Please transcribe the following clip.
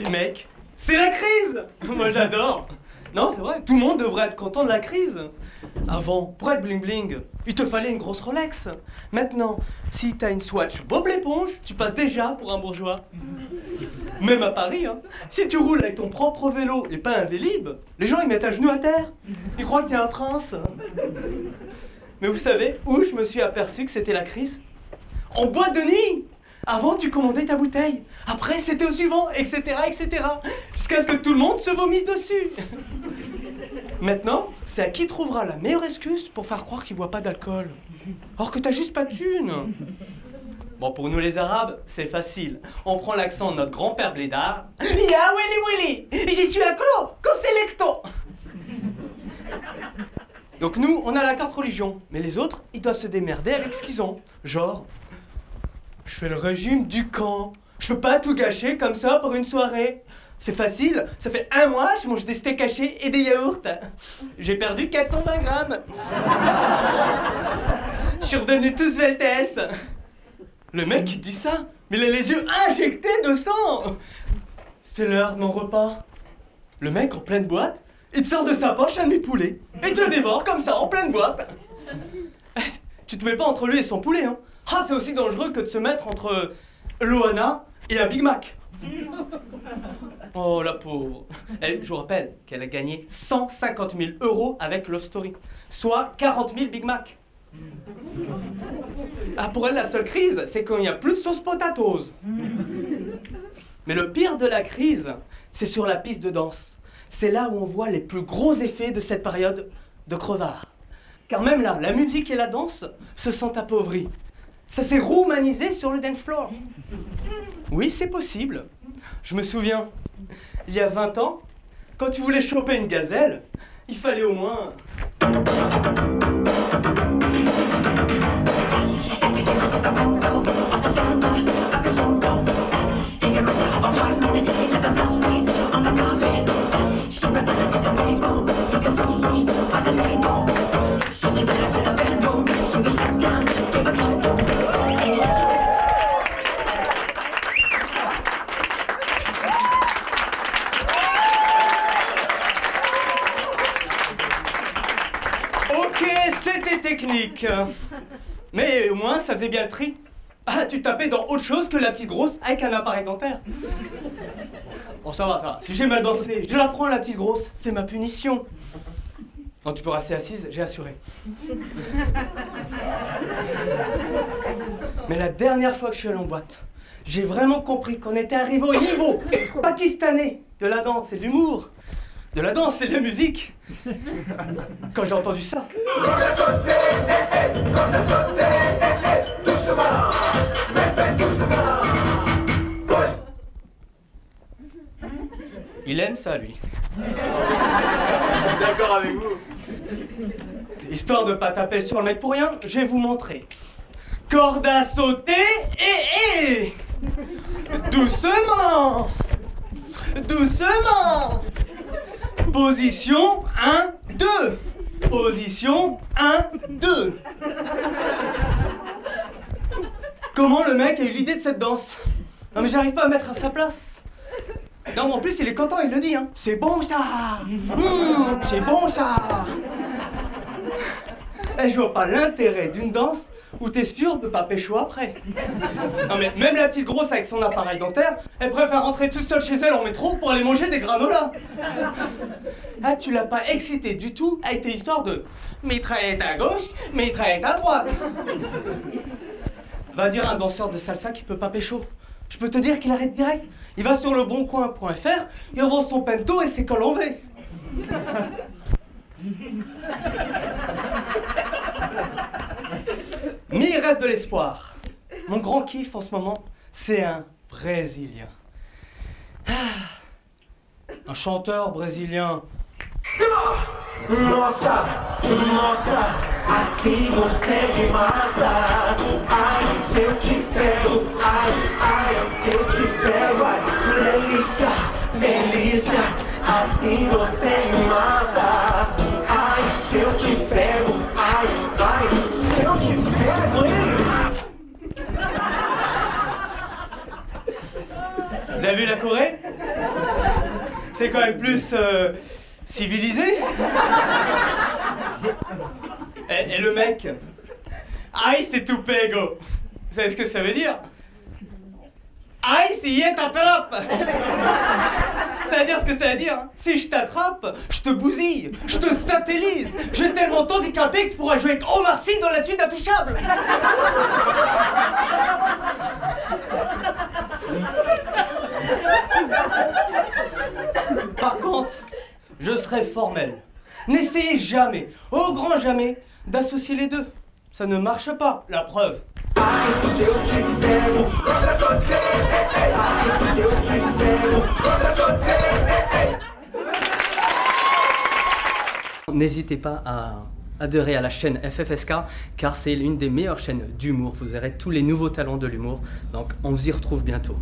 Mec, c'est la crise. Moi j'adore. Non, c'est vrai, tout le monde devrait être content de la crise. Avant, pour être bling bling, il te fallait une grosse Rolex. Maintenant, si t'as une Swatch Bob l'éponge, tu passes déjà pour un bourgeois. Même à Paris, hein, si tu roules avec ton propre vélo et pas un Vélib, les gens ils mettent à genoux à terre. Ils croient que t'es un prince. Mais vous savez où je me suis aperçu que c'était la crise? En boîte de nuit. Avant, tu commandais ta bouteille. Après, c'était au suivant, etc., etc. Jusqu'à ce que tout le monde se vomisse dessus. Maintenant, c'est à qui trouvera la meilleure excuse pour faire croire qu'il boit pas d'alcool. Alors que t'as juste pas de thune. Bon, pour nous les Arabes, c'est facile. On prend l'accent de notre grand-père Blédard. Ya Willy Willy, j'y suis à clos, selecto. Donc nous, on a la carte religion. Mais les autres, ils doivent se démerder avec ce qu'ils ont. Genre, je fais le régime du camp. Je peux pas tout gâcher comme ça pour une soirée. C'est facile, ça fait 1 mois, je mange des steaks hachés et des yaourts. J'ai perdu 420 grammes. Je suis redevenu tout sveltesse. Le mec qui dit ça, mais il a les yeux injectés de sang. C'est l'heure de mon repas. Le mec en pleine boîte, il te sort de sa poche un demi-poulet et te le dévore comme ça, en pleine boîte. Tu te mets pas entre lui et son poulet, hein. Ah, c'est aussi dangereux que de se mettre entre Loana et un Big Mac. Oh, la pauvre. Elle, je vous rappelle qu'elle a gagné 150 000 € avec Love Story, soit 40 000 Big Mac. Ah, pour elle, la seule crise, c'est quand il n'y a plus de sauce potatoes. Mais le pire de la crise, c'est sur la piste de danse. C'est là où on voit les plus gros effets de cette période de crevard. Car même là, la musique et la danse se sont appauvries. Ça s'est romanisé sur le dance floor. Oui, c'est possible. Je me souviens, il y a 20 ans, quand tu voulais choper une gazelle, il fallait au moins... C'était technique, mais au moins ça faisait bien le tri. Ah, tu tapais dans autre chose que la petite grosse avec un appareil dentaire. Bon, ça va. Si j'ai mal dansé, je la prends la petite grosse, c'est ma punition. Non, tu peux rester assise, j'ai assuré. Mais la dernière fois que je suis allé en boîte, j'ai vraiment compris qu'on était arrivé au niveau pakistanais de la danse et de l'humour. De la danse et de la musique. Quand j'ai entendu ça. Il aime ça, lui. D'accord avec vous. Histoire de pas taper sur le mec pour rien, je vais vous montrer. Corde à sauter et... Doucement. Doucement. Position 1, 2. Position 1, 2. Comment le mec a eu l'idée de cette danse? Non mais j'arrive pas à me mettre à sa place. Non mais en plus il est content, il le dit, hein. C'est bon ça. C'est bon ça. Et je vois pas l'intérêt d'une danse où t'es sûr de pas pécho après. Non mais même la petite grosse avec son appareil dentaire, elle préfère rentrer toute seule chez elle en métro pour aller manger des granolas. Ah, tu l'as pas excité du tout avec tes histoires de mitraillette à gauche, mitraillette à droite. Va dire à un danseur de salsa qui peut pas pécho. Je peux te dire qu'il arrête direct. Il va sur leboncoin.fr, il revend son pento et ses cols en V. Mais il reste de l'espoir. Mon grand kiff en ce moment, c'est un Brésilien. Un chanteur brésilien. C'est bon! Nossa, nossa, assim você me mata. Ai, se eu te pego, ai, ai, se eu te pego, ai, delícia, delícia, assim você me mata. Ai, se eu te pego, ai, ai, se eu te pego, Vous avez vu la Corée? quand même plus civilisé. Et le mec, aïe c'est tout pego. Vous savez ce que ça veut dire? Aïe si y est t'attrape. Ça veut dire ce que ça veut dire. Si je t'attrape, je te bousille, je te satellise. J'ai tellement handicapé que tu pourras jouer avec Omar Sy dans la suite d'Intouchable. Par contre, je serai formel. N'essayez jamais, au grand jamais, d'associer les deux. Ça ne marche pas, la preuve. N'hésitez pas à adhérer à la chaîne FFSK car c'est l'une des meilleures chaînes d'humour. Vous verrez tous les nouveaux talents de l'humour. Donc on s'y retrouve bientôt.